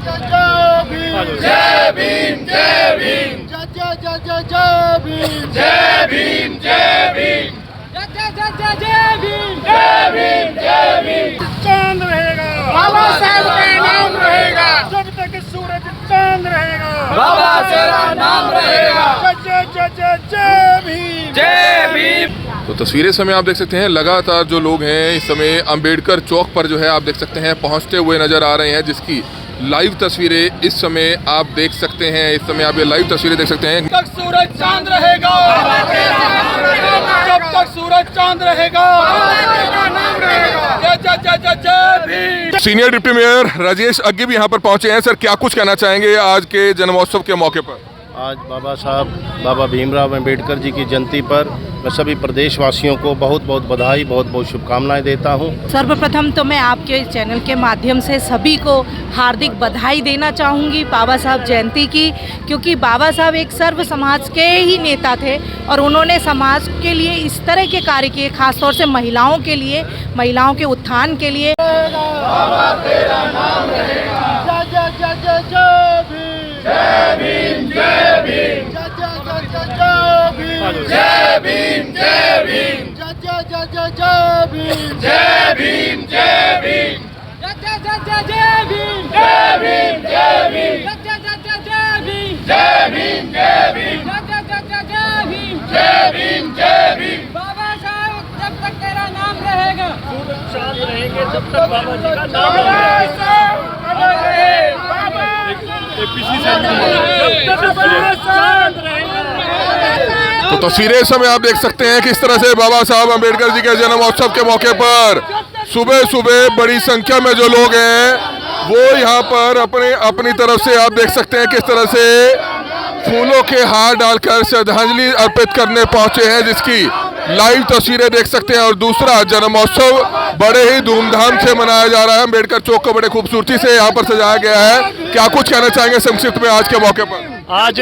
जय भीम जय भीम जय भीम जय भीम जय भीम जय भीम जय भीम जय भीम। चांद रहेगा बाबा साहब का नाम रहेगा, जब तक सूरज चांद रहेगा बाबा तेरा नाम रहेगा। जय जय जय जय भीम जय भीम। तो तस्वीरें समय आप देख सकते हैं, लगातार जो लोग हैं इस समय अंबेडकर चौक पर जो है आप देख सकते हैं पहुंचते हुए नजर आ रहे हैं, जिसकी लाइव तस्वीरें इस समय आप देख सकते हैं। इस समय आप ये लाइव तस्वीरें देख सकते हैं। जब तक सूरज चांद रहेगा, जब तक सूरज चांद रहेगा, जय जय जय जय जय Bhim. Senior deputy mayor Rajesh अग्गी भी यहाँ पर पहुंचे हैं। सर, क्या कुछ कहना चाहेंगे आज के जन्मोत्सव के मौके पर? आज बाबा साहब बाबा भीमराव अंबेडकर जी की जयंती पर मैं सभी प्रदेशवासियों को बहुत बहुत बधाई, बहुत बहुत शुभकामनाएं देता हूं। सर्वप्रथम तो मैं आपके चैनल के माध्यम से सभी को हार्दिक बधाई देना चाहूँगी बाबा साहब जयंती की, क्योंकि बाबा साहब एक सर्व समाज के ही नेता थे और उन्होंने समाज के लिए इस तरह के कार्य किए, खासतौर से महिलाओं के लिए, महिलाओं के उत्थान के लिए। बाबा तेरा नाम रहेगा, जय जय जय जय भीम जय भीम जय भीम जय जय जय भीम जय भीम जय भीम जय जय जय भीम जय भीम जय भीम जय जय जय जय भीम जय भीम जय भीम जय जय जय जय भीम जय भीम जय भीम जय जय जय जय भीम जय भीम जय भीम। बाबा साहब जब तक तेरा नाम रहेगा, तो तस्वीरें इस समय आप देख सकते हैं किस तरह से बाबा साहब अंबेडकर जी के जन्मोत्सव के मौके पर सुबह सुबह बड़ी संख्या में जो लोग हैं वो यहाँ पर अपनी तरफ से आप देख सकते हैं किस तरह से फूलों के हार डालकर श्रद्धांजलि अर्पित करने पहुंचे हैं, जिसकी लाइव तस्वीरें देख सकते हैं। और दूसरा, जन्मोत्सव बड़े ही धूमधाम से मनाया जा रहा है। अंबेडकर चौक को बड़े खूबसूरती से यहाँ पर सजाया गया है। क्या कुछ कहना चाहेंगे संक्षिप्त में आज के मौके पर? आज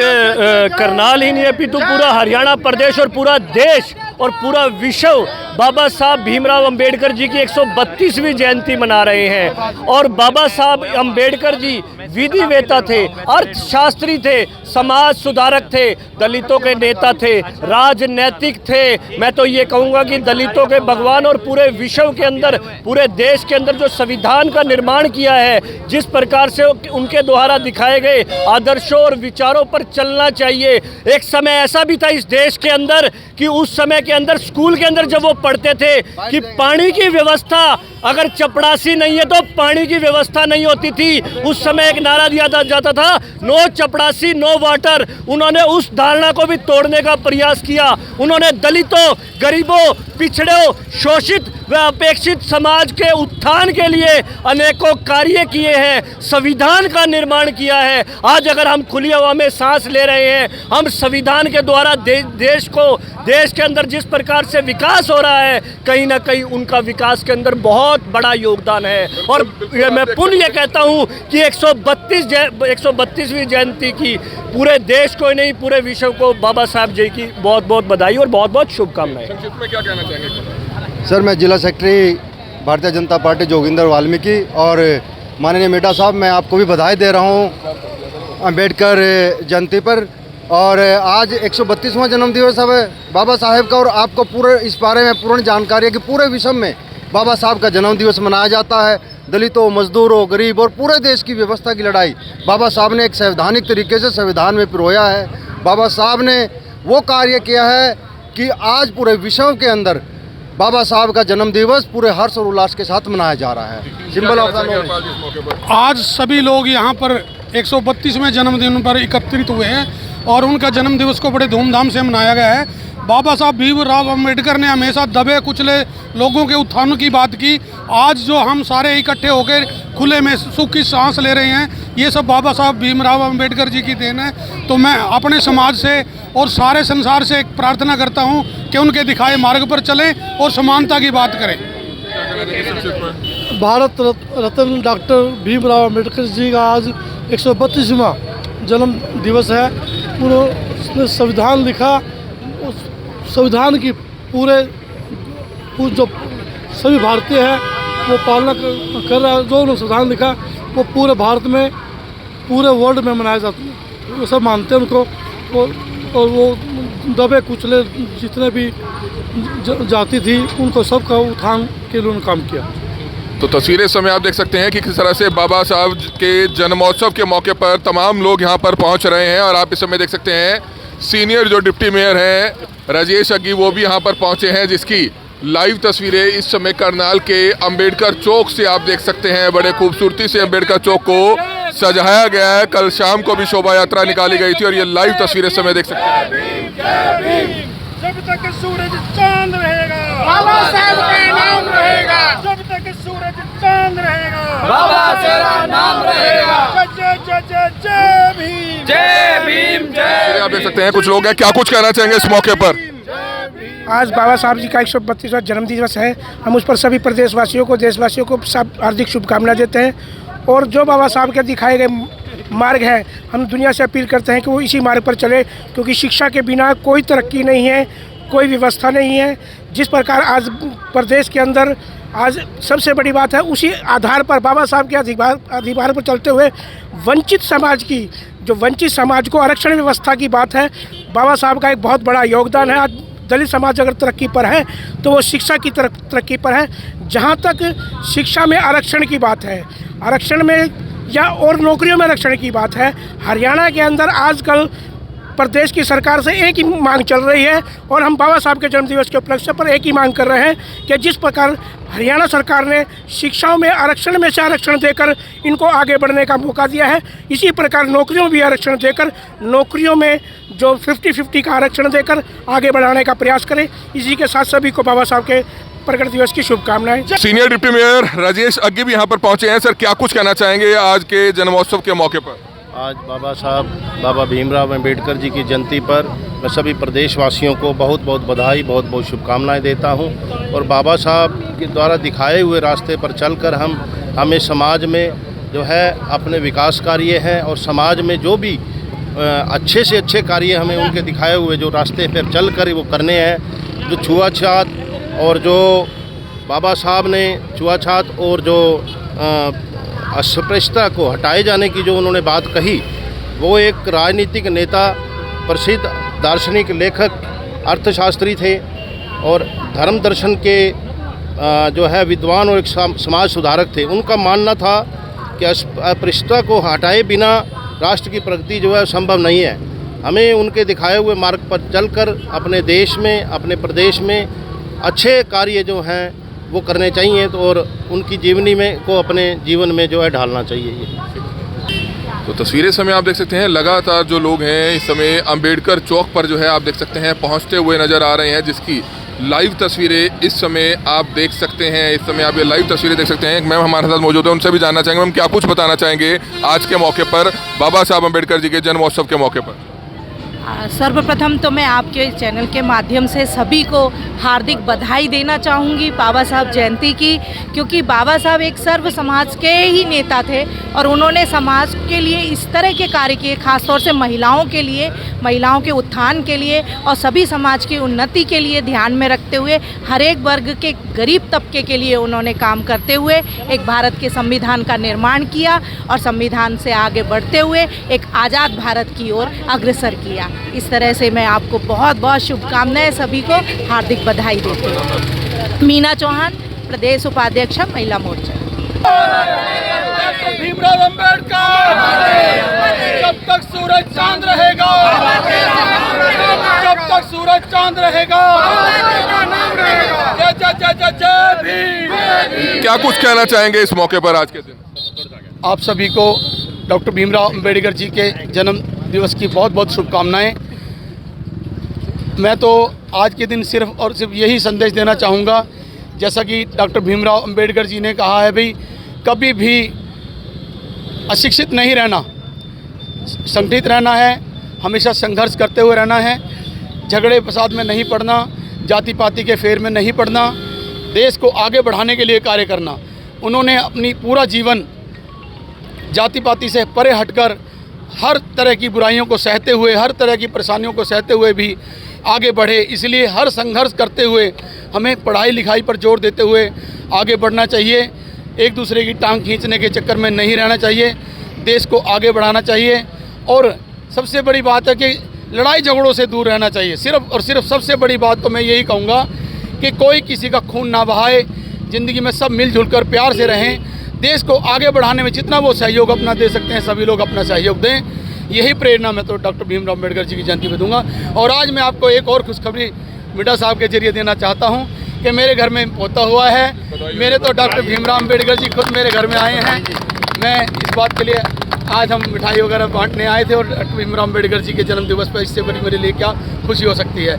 करनाल ही नहीं अपितु पूरा हरियाणा प्रदेश और पूरा देश और पूरा विश्व बाबा साहब भीमराव अंबेडकर जी की 132वीं जयंती मना रहे हैं। और बाबा साहब अंबेडकर जी विधिवेता थे, अर्थशास्त्री थे, समाज सुधारक थे, दलितों के नेता थे, राजनैतिक थे। मैं तो ये कहूँगा कि दलितों के भगवान और पूरे विश्व के अंदर, पूरे देश के अंदर जो संविधान का निर्माण किया है, जिस प्रकार से उनके द्वारा दिखाए गए आदर्शों और विचारों पर चलना चाहिए। एक समय ऐसा भी था इस देश के अंदर कि उस समय के अंदर स्कूल के अंदर जब वो पढ़ते थे कि पानी की व्यवस्था, अगर चपड़ासी नहीं है तो पानी की व्यवस्था नहीं होती थी। उस समय एक नारा दिया जाता था, नो चपड़ासी नो वाटर। उन्होंने उस धारणा को भी तोड़ने का प्रयास किया। उन्होंने दलितों, गरीबों, पिछड़ों, शोषित व अपेक्षित समाज के उत्थान के लिए अनेकों कार्य किए हैं, संविधान का निर्माण किया है। आज अगर हम खुली हवा में सांस ले रहे हैं, हम संविधान के द्वारा देश के अंदर जिस प्रकार से विकास हो रहा है, कहीं ना कहीं उनका विकास के अंदर बहुत बड़ा योगदान है। और मैं पुनः ये कहता हूँ कि 132वीं जयंती की पूरे देश को नहीं, पूरे विश्व को बाबा साहब जी की बहुत बहुत बधाई और बहुत बहुत शुभकामनाएं। संक्षिप्त में क्या कहना चाहेंगे? सर, मैं जिला सेक्रेटरी भारतीय जनता पार्टी जोगिंदर वाल्मीकि और माननीय मेटा साहब, मैं आपको भी बधाई दे रहा हूँ अंबेडकर जयंती पर। और आज 132वां जन्मदिवस है बाबा साहेब का, और आपको पूरे इस बारे में पूर्ण जानकारी है कि पूरे विश्व में बाबा साहब का जन्मदिवस मनाया जाता है। दलितों, मजदूरों, गरीब और पूरे देश की व्यवस्था की लड़ाई बाबा साहब ने एक संवैधानिक तरीके से संविधान में पिरोया है। बाबा साहब ने वो कार्य किया है कि आज पूरे विश्व के अंदर बाबा साहब का जन्म दिवस पूरे हर्ष और उल्लास के साथ मनाया जा रहा है। Symbol of the knowledge. आज सभी लोग यहाँ पर 132वें जन्मदिन पर एकत्रित हुए हैं और उनका जन्म दिवस को बड़े धूमधाम से मनाया गया है। बाबा साहब भीमराव अंबेडकर ने हमेशा दबे कुचले लोगों के उत्थान की बात की। आज जो हम सारे इकट्ठे होकर खुले में सुख की सांस ले रहे हैं, ये सब बाबा साहब भीमराव अंबेडकर जी की देन है। तो मैं अपने समाज से और सारे संसार से एक प्रार्थना करता हूँ कि उनके दिखाए मार्ग पर चलें और समानता की बात करें। भारत रत्न डॉक्टर भीमराव अंबेडकर जी का आज 132वां जन्म दिवस है। उन्होंने संविधान लिखा, उस संविधान की पूरे जो सभी भारतीय हैं वो पालना कर रहा है। जो उन्होंने संविधान लिखा वो पूरे भारत में पूरे वर्ल्ड में मनाया जाता है, वो सब मानते हैं उनको। और वो दबे कुचले जितने भी जाति थी उनको सबका उत्थान के लिए उन्होंने काम किया। तो तस्वीरें इस समय आप देख सकते हैं कि किस तरह से बाबा साहब के जन्मोत्सव के मौके पर तमाम लोग यहाँ पर पहुँच रहे हैं। और आप इस समय देख सकते हैं सीनियर जो डिप्टी मेयर हैं राजेश अग्गी, वो भी यहाँ पर पहुँचे हैं, जिसकी लाइव तस्वीरें इस समय करनाल के अंबेडकर चौक से आप देख सकते हैं। बड़े खूबसूरती से अंबेडकर चौक को सजाया गया है। कल शाम को भी शोभा यात्रा निकाली गई थी और ये लाइव तस्वीरें इस समय देख सकते हैं। जब तक सूरज चांद रहेगा बाबा साहब का नाम रहेगा, जब तक सूरज चांद रहेगा बाबा तेरा नाम रहेगा। जय जय जय जय भीम, जय भीम, जय। आप देख सकते हैं कुछ लोग हैं, क्या कुछ कहना चाहेंगे इस मौके पर? आज बाबा साहब जी का 132वां जन्मदिवस है। हम उस पर सभी प्रदेशवासियों को, देशवासियों को सब हार्दिक शुभकामनाएं देते हैं। और जो बाबा साहब के दिखाए गए मार्ग है, हम दुनिया से अपील करते हैं कि वो इसी मार्ग पर चले, क्योंकि शिक्षा के बिना कोई तरक्की नहीं है, कोई व्यवस्था नहीं है। जिस प्रकार आज प्रदेश के अंदर आज सबसे बड़ी बात है, उसी आधार पर बाबा साहब के अधिकार पर चलते हुए वंचित समाज की, जो वंचित समाज को आरक्षण व्यवस्था की बात है, बाबा साहब का एक बहुत बड़ा योगदान है। आज दलित समाज अगर तरक्की पर है तो वो शिक्षा की तरक्की पर है। जहाँ तक शिक्षा में आरक्षण की बात है, आरक्षण में या और नौकरियों में आरक्षण की बात है, हरियाणा के अंदर आजकल प्रदेश की सरकार से एक ही मांग चल रही है और हम बाबा साहब के जन्मदिवस के उपलक्ष्य पर एक ही मांग कर रहे हैं कि जिस प्रकार हरियाणा सरकार ने शिक्षाओं में आरक्षण में से आरक्षण देकर इनको आगे बढ़ने का मौका दिया है, इसी प्रकार नौकरियों में भी आरक्षण देकर, नौकरियों में जो 50-50 का आरक्षण देकर आगे बढ़ाने का प्रयास करें। इसी के साथ सभी को बाबा साहब के प्रगट दिवस की शुभकामनाएं। सीनियर डिप्टी मेयर राजेश अग्गी भी यहाँ पर पहुँचे हैं। सर, क्या कुछ कहना चाहेंगे आज के जन्मोत्सव के मौके पर? आज बाबा साहब बाबा भीमराव अंबेडकर जी की जयंती पर मैं सभी प्रदेशवासियों को बहुत बहुत बधाई, बहुत बहुत शुभकामनाएं देता हूं। और बाबा साहब के द्वारा दिखाए हुए रास्ते पर चलकर हमें समाज में जो है अपने विकास कार्य हैं और समाज में जो भी अच्छे से अच्छे कार्य हमें उनके दिखाए हुए जो रास्ते पर चल कर वो करने हैं। जो छुआछूत और जो बाबा साहब ने छुआछूत और जो अस्पृश्यता को हटाए जाने की जो उन्होंने बात कही, वो एक राजनीतिक नेता, प्रसिद्ध दार्शनिक, लेखक, अर्थशास्त्री थे और धर्म दर्शन के जो है विद्वान और एक समाज सुधारक थे। उनका मानना था कि अस्पृश्यता को हटाए बिना राष्ट्र की प्रगति जो है संभव नहीं है। हमें उनके दिखाए हुए मार्ग पर चलकर अपने देश में, अपने प्रदेश में अच्छे कार्य जो हैं वो करने चाहिए तो और उनकी जीवनी में को अपने जीवन में जो है ढालना चाहिए। तो तस्वीरें समय आप देख सकते हैं, लगातार जो लोग हैं इस समय अंबेडकर चौक पर जो है आप देख सकते हैं पहुंचते हुए नज़र आ रहे हैं, जिसकी लाइव तस्वीरें इस समय आप देख सकते हैं। इस समय आप ये लाइव तस्वीरें देख सकते हैं। मैम हमारे साथ मौजूद है, उनसे भी जानना चाहेंगे, मैम क्या कुछ बताना चाहेंगे आज के मौके पर, बाबा साहब अंबेडकर जी के जन्मोत्सव के मौके पर? सर्वप्रथम तो मैं आपके चैनल के माध्यम से सभी को हार्दिक बधाई देना चाहूँगी बाबा साहब जयंती की, क्योंकि बाबा साहब एक सर्व समाज के ही नेता थे और उन्होंने समाज के लिए इस तरह के कार्य किए, खासतौर से महिलाओं के लिए, महिलाओं के उत्थान के लिए और सभी समाज की उन्नति के लिए ध्यान में रखते हुए हर एक वर्ग के गरीब तबके के लिए उन्होंने काम करते हुए एक भारत के संविधान का निर्माण किया और संविधान से आगे बढ़ते हुए एक आज़ाद भारत की ओर अग्रसर किया। इस तरह से मैं आपको बहुत बहुत शुभकामनाएं, सभी को हार्दिक बधाई देती हूँ। मीना चौहान, प्रदेश उपाध्यक्ष, महिला मोर्चा। भीमराव अंबेडकर, जब तक सूरज चांद रहेगा, जब तक सूरज चांद रहेगा, जय जय जय जय जय भीम। क्या कुछ कहना चाहेंगे इस मौके पर आज के दिन? आप सभी को डॉक्टर भीमराव अंबेडकर जी के जन्म दिवस की बहुत बहुत शुभकामनाएं। मैं तो आज के दिन सिर्फ और सिर्फ यही संदेश देना चाहूँगा, जैसा कि डॉक्टर भीमराव अंबेडकर जी ने कहा है, भाई कभी भी अशिक्षित नहीं रहना, संगठित रहना है, हमेशा संघर्ष करते हुए रहना है, झगड़े फसाद में नहीं पड़ना, जाति पाति के फेर में नहीं पड़ना, देश को आगे बढ़ाने के लिए कार्य करना। उन्होंने अपनी पूरा जीवन जाति पाति से परे हटकर हर तरह की बुराइयों को सहते हुए, हर तरह की परेशानियों को सहते हुए भी आगे बढ़े। इसलिए हर संघर्ष करते हुए हमें पढ़ाई लिखाई पर जोर देते हुए आगे बढ़ना चाहिए। एक दूसरे की टांग खींचने के चक्कर में नहीं रहना चाहिए। देश को आगे बढ़ाना चाहिए। और सबसे बड़ी बात है कि लड़ाई झगड़ों से दूर रहना चाहिए। सिर्फ और सिर्फ सबसे बड़ी बात तो मैं यही कहूँगा कि कोई किसी का खून ना बहाए, ज़िंदगी में सब मिलजुल कर प्यार से रहें। देश को आगे बढ़ाने में जितना वो सहयोग अपना दे सकते हैं सभी लोग अपना सहयोग दें। यही प्रेरणा मैं तो डॉक्टर भीमराव अम्बेडकर जी की जयंती पे दूंगा। और आज मैं आपको एक और खुशखबरी मीडिया साहब के जरिए देना चाहता हूं कि मेरे घर में पोता हुआ है। मेरे तो डॉक्टर भीमराव अम्बेडकर जी खुद मेरे घर में आए हैं। मैं इस बात के लिए आज हम मिठाई वगैरह बांटने आए थे और डॉक्टर भीमराव अम्बेडकर जी के जन्म दिवस पर इससे बड़ी मेरे लिए क्या खुशी हो सकती है।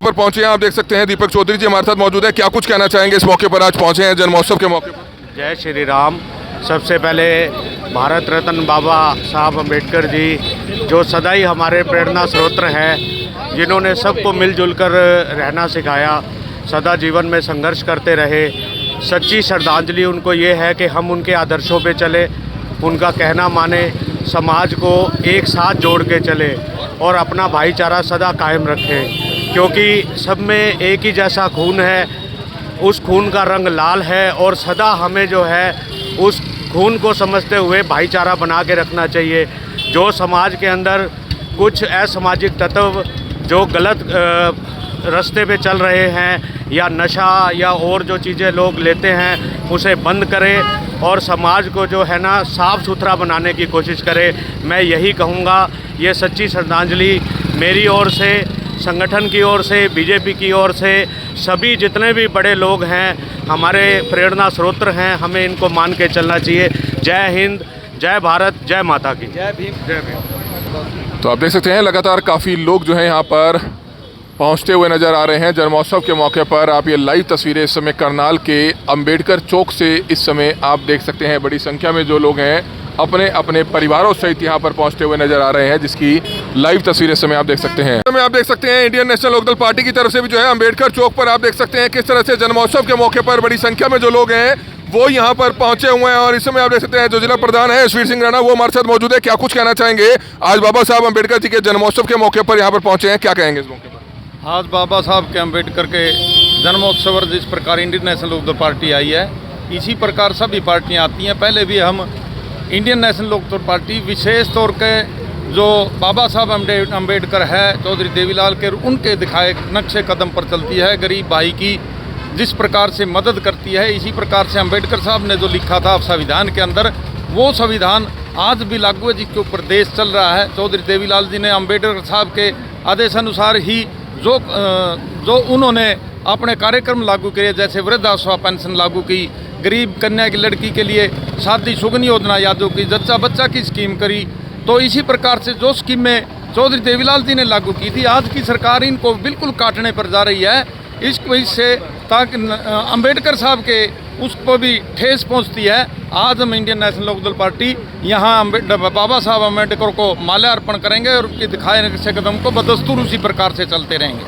पर पहुंचे हैं, आप देख सकते हैं दीपक चौधरी जी हमारे साथ मौजूद है। क्या कुछ कहना चाहेंगे इस मौके पर, आज पहुंचे हैं जन्मोत्सव के मौके पर? जय श्री राम। सबसे पहले भारत रत्न बाबा साहब अम्बेडकर जी जो सदा ही हमारे प्रेरणा स्रोत हैं, जिन्होंने सबको मिलजुल कर रहना सिखाया, सदा जीवन में संघर्ष करते रहे। सच्ची श्रद्धांजलि उनको ये है कि हम उनके आदर्शों पे चले, उनका कहना माने, समाज को एक साथ जोड़ के चले और अपना भाईचारा सदा कायम रखें। क्योंकि सब में एक ही जैसा खून है, उस खून का रंग लाल है और सदा हमें जो है उस खून को समझते हुए भाईचारा बना के रखना चाहिए। जो समाज के अंदर कुछ असामाजिक तत्व जो गलत रास्ते पे चल रहे हैं या नशा या और जो चीज़ें लोग लेते हैं उसे बंद करें और समाज को जो है ना साफ़ सुथरा बनाने की कोशिश करें। मैं यही कहूँगा, ये सच्ची श्रद्धांजलि मेरी ओर से, संगठन की ओर से, बीजेपी की ओर से, सभी जितने भी बड़े लोग हैं हमारे प्रेरणा स्रोत हैं, हमें इनको मान के चलना चाहिए। जय हिंद, जय भारत, जय माता की। जय भीम, जय भीम। तो आप देख सकते हैं लगातार काफ़ी लोग जो हैं यहाँ पर पहुँचते हुए नज़र आ रहे हैं जन्मोत्सव के मौके पर। आप ये लाइव तस्वीरें इस समय करनाल के अंबेडकर चौक से इस समय आप देख सकते हैं बड़ी संख्या में जो लोग हैं अपने अपने परिवारों सहित यहाँ पर पहुँचते हुए नजर आ रहे हैं, जिसकी लाइव तस्वीरें इस समय आप देख सकते हैं। आप देख सकते हैं इंडियन नेशनल लोकदल पार्टी की तरफ से भी जो है अंबेडकर चौक पर आप देख सकते हैं किस तरह से जन्मोत्सव के मौके पर बड़ी संख्या में जो लोग हैं वो यहाँ पर पहुंचे हुए हैं। और इस समय आप देख सकते हैं जो जिला प्रधान है यशवीर सिंह राणा वो हमारे साथ मौजूद है। क्या कुछ कहना चाहेंगे, आज बाबा साहब अम्बेडकर जी के जन्मोत्सव के मौके पर यहाँ पर पहुंचे हैं, क्या कहेंगे इस मौके पर? आज बाबा साहब के अम्बेडकर के जन्मोत्सव पर जिस प्रकार इंडियन नेशनल लोकदल पार्टी आई है, इसी प्रकार सभी पार्टियां आती हैं। पहले भी हम इंडियन नेशनल लोकदल पार्टी विशेष तौर के जो बाबा साहब अम्बेडकर है चौधरी देवीलाल के, उनके दिखाए नक्शे कदम पर चलती है। गरीब भाई की जिस प्रकार से मदद करती है, इसी प्रकार से अम्बेडकर साहब ने जो लिखा था संविधान के अंदर, वो संविधान आज भी लागू है, जिसके ऊपर देश चल रहा है। चौधरी देवीलाल जी ने अम्बेडकर साहब के आदेशानुसार ही जो उन्होंने अपने कार्यक्रम लागू किए, जैसे वृद्धावस्था पेंशन लागू की, गरीब कन्या की लड़की के लिए शादी शुगन योजना यादों की, जच्चा बच्चा की स्कीम करी, तो इसी प्रकार से जो स्कीमें चौधरी देवीलाल जी ने लागू की थी, आज की सरकार इनको बिल्कुल काटने पर जा रही है। इस वजह से ताकि अम्बेडकर साहब के उसको भी ठेस पहुंचती है। आज हम इंडियन नेशनल लोकदल पार्टी यहाँ बाबा साहब अम्बेडकर को माल्यार्पण करेंगे और उनके दिखाए नक्शे कदम को बदस्तूर उसी प्रकार से चलते रहेंगे।